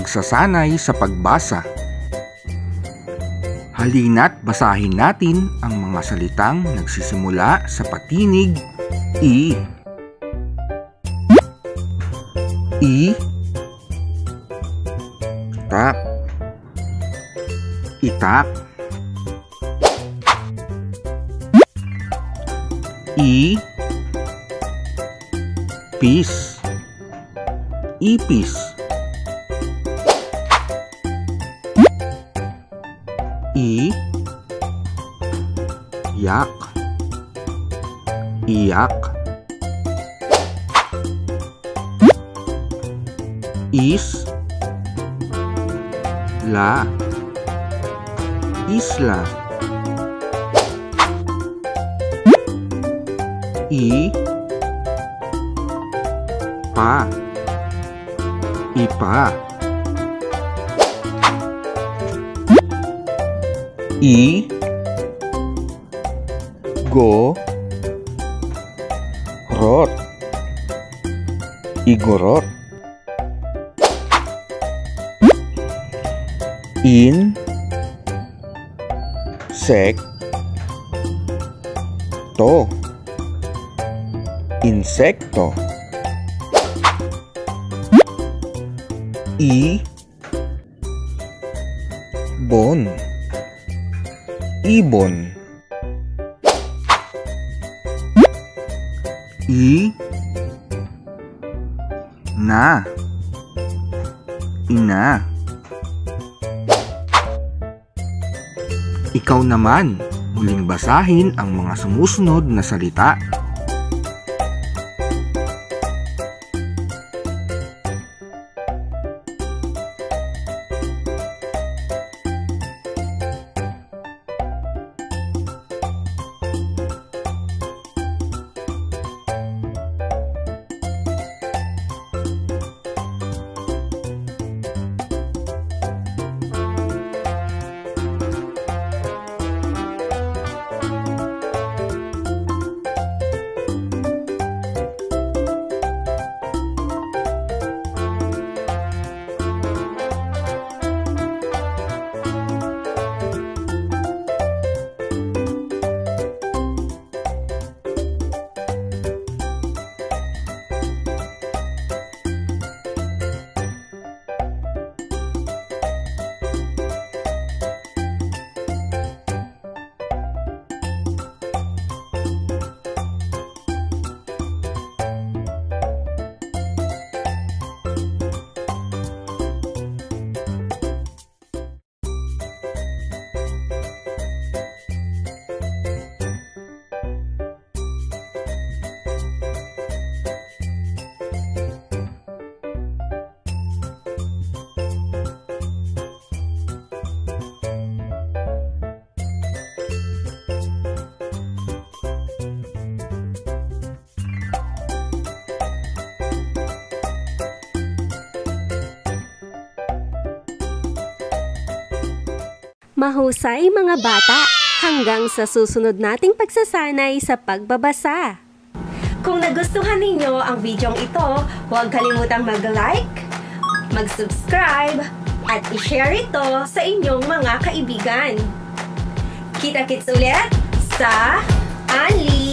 pagsasanay sa pagbasa. Halina't basahin natin ang mga salitang nagsisimula sa patinig I. Itak. Itak. Ipis. Ipis. Iyak. Iyak. Isla. Isla. Ipa. Igorot. Igorot. Insekto. Insekto. Ibon. Ibon. Ina. Ikaw naman, muling basahin ang mga sumusunod na salita. Mahusay mga bata, hanggang sa susunod nating pagsasanay sa pagbabasa. Kung nagustuhan ninyo ang videong ito, huwag kalimutang mag-like, mag-subscribe, at i-share ito sa inyong mga kaibigan. Kita-kits ulit sa Anli!